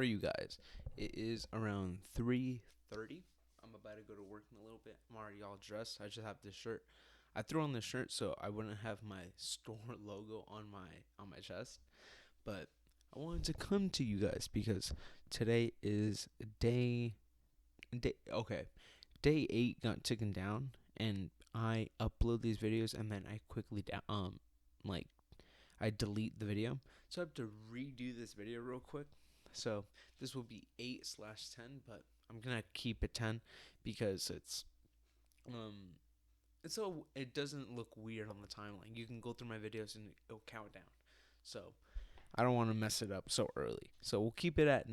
are you guys? It is around 3:30. I'm about to go to work in a little bit. I'm already all dressed. I just have this shirt. I threw on this shirt so I wouldn't have my store logo on my chest. But I wanted to come to you guys because today is day okay. Day 8 got taken down and I upload these videos and then I quickly like I delete the video. So I have to redo this video real quick. So this will be 8/10, but I'm gonna keep it 10 because um so it doesn't look weird on the timeline. You can go through my videos and it'll count down. So I don't want to mess it up so early. So we'll keep it at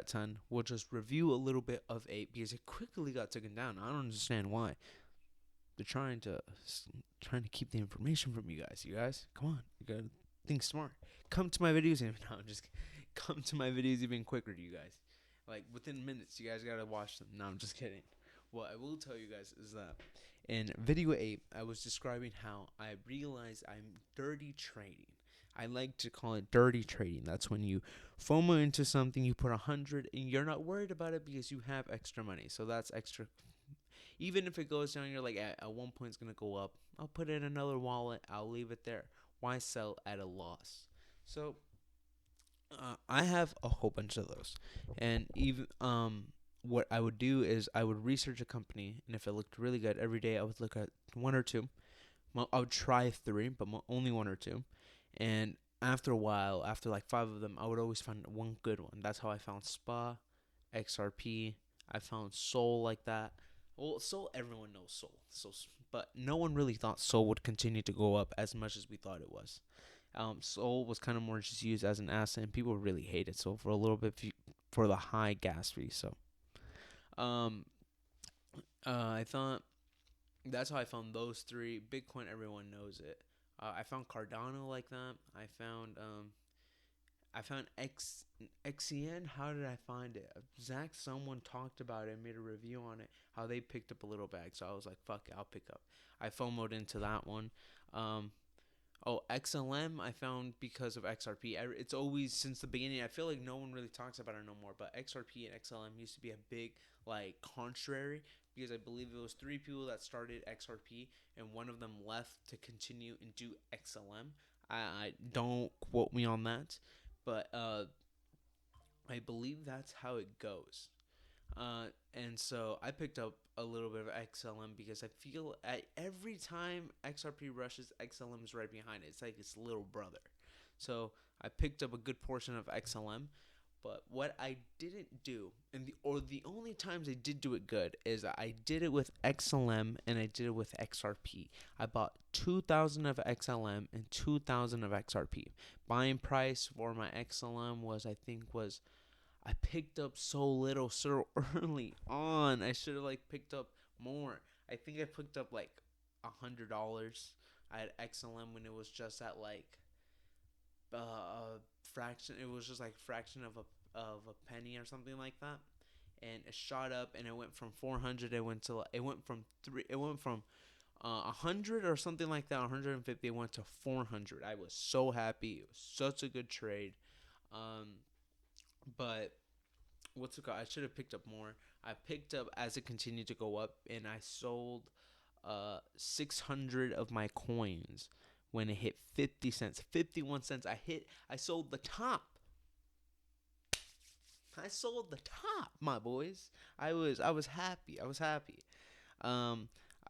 10. We'll just review a little bit of 8 because it quickly got taken down. I don't understand why. They're trying to keep the information from you guys. You guys, come on. You gotta think smart. Come to my videos even. No, I'm just come to my videos even quicker, you guys. Like within minutes, you guys gotta watch them. No, I'm just kidding. What I will tell you guys is that in video 8, I was describing how I realized I'm dirty trading. I like to call it dirty trading. That's when you FOMO into something, you put 100, and you're not worried about it because you have extra money. So that's extra. Even if it goes down, you're like, at one point it's going to go up. I'll put it in another wallet. I'll leave it there. Why sell at a loss? So I have a whole bunch of those. And even what I would do is I would research a company. And if it looked really good every day, I would look at one or two. Well, I would try three, but only one or two. And after a while, after like 5 of them, I would always find one good one. That's how I found Spa, XRP. I found Soul like that. Well, Soul, everyone knows Soul. But no one really thought Soul would continue to go up as much as we thought it was. Soul was kind of more just used as an asset, and people really hated Soul for a little bit for the high gas fee. So, um, I thought that's how I found those three. Bitcoin, everyone knows it. I found Cardano like that. I found XCN. How did I find it? Zach, someone talked about it, made a review on it, how they picked up a little bag. So I was like, fuck it, I'll pick up. I FOMO'd into that one. Um, XLM I found because of XRP. It's always since the beginning. I feel like no one really talks about it no more. But XRP and XLM used to be a big like contrary because I believe it was 3 people that started XRP and one of them left to continue and do XLM. I don't quote me on that, but I believe that's how it goes. And so I picked up a little bit of XLM because I feel every time XRP rushes, XLM is right behind it. It's like its little brother. So I picked up a good portion of XLM. But what I didn't do, the only times I did do it good, is I did it with XLM and I did it with XRP. I bought 2,000 of XLM and 2,000 of XRP. Buying price for my XLM was I picked up so little so early on. I should have picked up more. I think I picked up like $100. I had XLM when it was just at a fraction. It was just like fraction of a penny or something like that, and it shot up and it went from 400. It went from 100 or something like that. 150. It went to 400. I was so happy. It was such a good trade. Um, but I should have picked up more. I picked up as it continued to go up, and I sold 600 of my coins when it hit 50 cents, 51 cents. I sold the top. I sold the top, my boys. I was happy. I was happy. Um,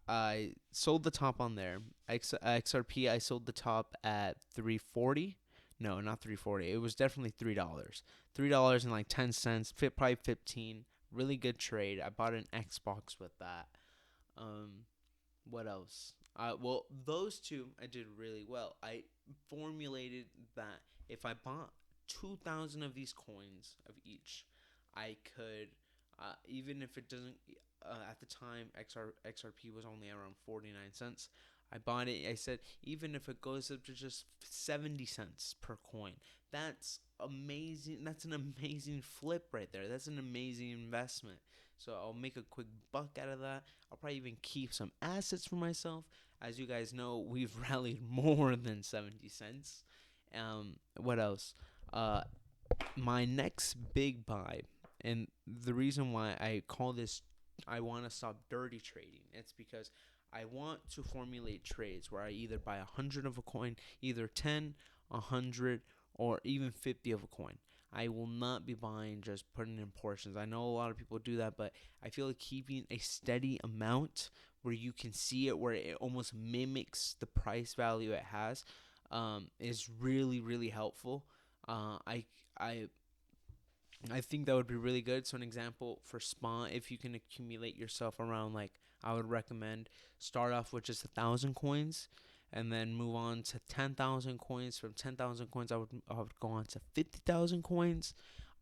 I sold the top on there. XRP, I sold the top at 340. No, not 340. It was definitely $3. $3 and like 10 cents. Probably 15. Really good trade. I bought an Xbox with that. Um, what else? Well, those two I did really well. I formulated that if I bought 2,000 of these coins of each, I could, even if it doesn't, at the time, XRP was only around 49 cents. I bought it. I said, even if it goes up to just 70 cents per coin, that's amazing. That's an amazing flip right there. That's an amazing investment. So I'll make a quick buck out of that. I'll probably even keep some assets for myself. As you guys know, we've rallied more than 70 cents. What else? Uh, My next big buy, and the reason why I call this, I want to stop dirty trading. It's because I want to formulate trades where I either buy 100 of a coin, either 10, 100, or even 50 of a coin. I will not be buying just putting in portions. I know a lot of people do that, but I feel like keeping a steady amount where you can see it, where it almost mimics the price value it has, is really, really helpful. Uh, I I I think that would be really good. So an example for spawn, if you can accumulate yourself around, like, I would recommend start off with just 1,000 coins, and then move on to 10,000 coins. From 10,000 coins, I would go on to 50,000 coins,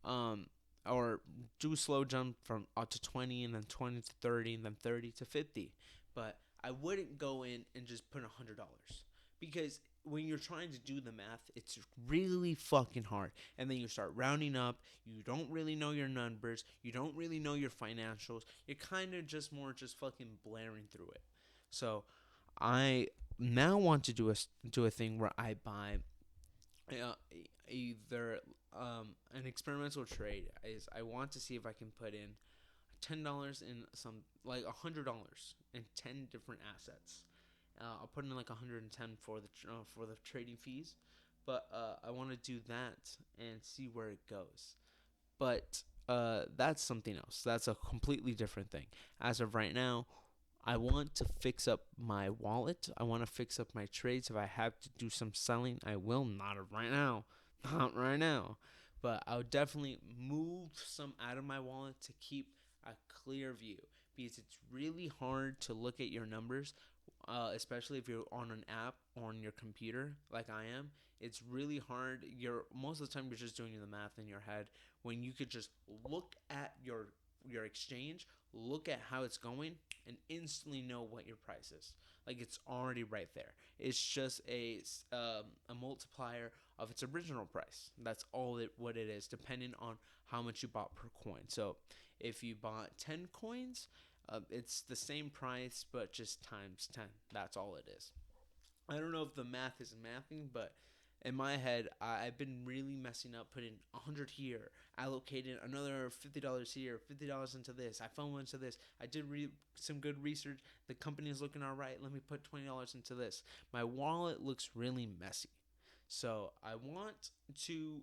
um, or do a slow jump from up to 20, and then 20 to 30, and then 30 to 50. But I wouldn't go in and just put $100, because when you're trying to do the math, it's really fucking hard. And then you start rounding up. You don't really know your numbers. You don't really know your financials. You're kind of just more just fucking blaring through it. So I now want to do a thing where I buy, either an experimental trade. Is I want to see if I can put in $10 in some, like $100 in 10 different assets. I'll put in like 110 for the trading fees, but I want to do that and see where it goes. But that's something else. That's a completely different thing. As of right now, I want to fix up my wallet. I want to fix up my trades. If I have to do some selling, I will. Not of right now, not right now. But I'll definitely move some out of my wallet to keep a clear view, because it's really hard to look at your numbers, especially if you're on an app or on your computer like I am. It's really hard. You're most of the time you're just doing the math in your head, when you could just look at your exchange, look at how it's going, and instantly know what your price is. Like, it's already right there. It's just a multiplier of its original price. That's all what it is, depending on how much you bought per coin. So if you bought 10 coins, it's the same price, but just times 10. That's all it is. I don't know if the math is mathing, but in my head, I've been really messing up, putting 100 here, allocating another $50 here, $50 into this. I FOMO into this. I did some good research. The company is looking all right. Let me put $20 into this. My wallet looks really messy. So I want to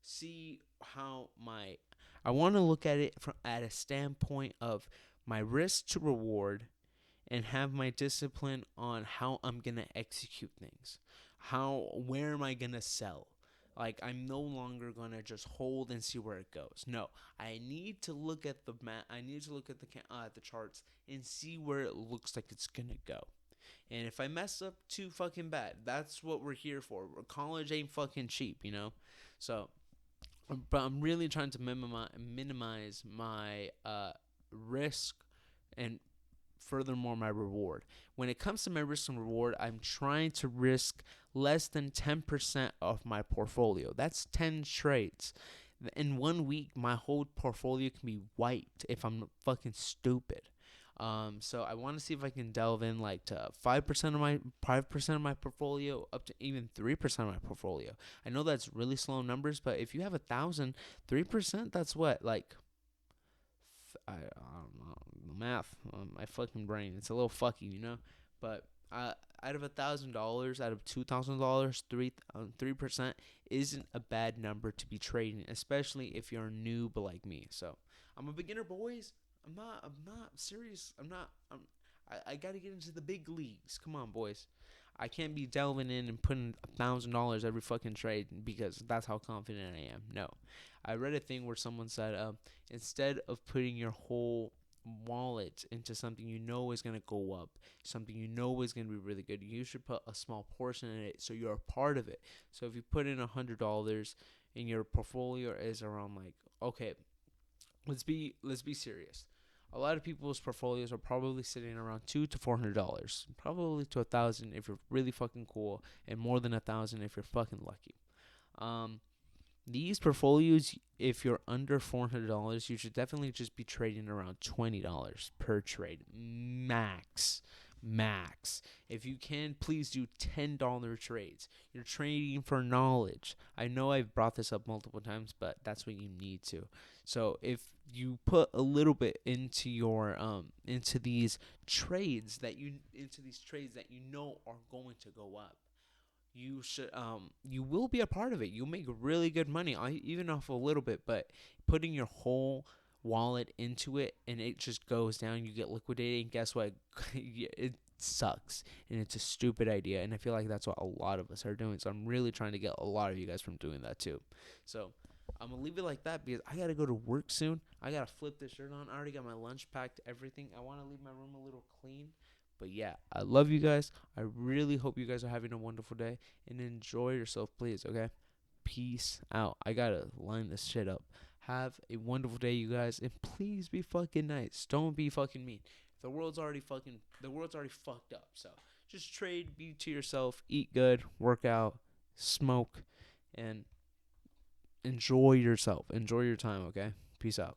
see how my I want to look at it from at a standpoint of my risk to reward, and have my discipline on how I'm going to execute things. Where am I going to sell? Like, I'm no longer going to just hold and see where it goes. No, I need to look at the map. I need to look at the charts and see where it looks like it's going to go. And if I mess up too fucking bad, that's what we're here for. College ain't fucking cheap, you know? So, but I'm really trying to minimize my risk, and furthermore my reward. When it comes to my risk and reward, I'm trying to risk less than 10% of my portfolio. That's 10 trades. In 1 week, my whole portfolio can be wiped if I'm fucking stupid. So I want to see if I can delve in, like, to 5% of my portfolio, up to even 3% of my portfolio. I know that's really slow numbers, but if you have 1,000, 3%, that's what, like, I don't know, math. My fucking brain, it's a little fucky, you know. But out of $1,000, out of $2,000, 3% isn't a bad number to be trading, especially if you're a noob like me. So I'm a beginner, boys. I'm not serious. I gotta get into the big leagues. Come on, boys. I can't be delving in and putting $1,000 every fucking trade, because that's how confident I am. No, I read a thing where someone said, instead of putting your whole wallet into something you know is gonna go up, something you know is gonna be really good, you should put a small portion in it so you're a part of it. So if you put in $100 and your portfolio is around, like, okay, let's be serious. A lot of people's portfolios are probably sitting around $200 to $400, probably to 1,000 if you're really fucking cool, and more than 1,000 if you're fucking lucky. Um, these portfolios, if you're under $400, you should definitely just be trading around $20 per trade, max. max. If you can, please do $10 trades. You're trading for knowledge. I know I've brought this up multiple times, but that's what you need to. So if you put a little bit into your into these trades that you know are going to go up, you will be a part of it. You'll make really good money, even off a little bit, but putting your whole wallet into it and it just goes down, you get liquidated, and guess what? It sucks, and it's a stupid idea, and I feel like that's what a lot of us are doing. So I'm really trying to get a lot of you guys from doing that too. So I'm gonna leave it like that because I gotta go to work soon. I gotta flip this shirt on. I already got my lunch packed, everything. I want to leave my room a little clean. But yeah, I love you guys. I really hope you guys are having a wonderful day and enjoy yourself, please, okay? Peace out. I gotta line this shit up. Have a wonderful day, you guys, and please be fucking nice. Don't be fucking mean. The world's already fucked up. So just trade, be to yourself, eat good, work out, smoke, and enjoy yourself. Enjoy your time, okay? Peace out.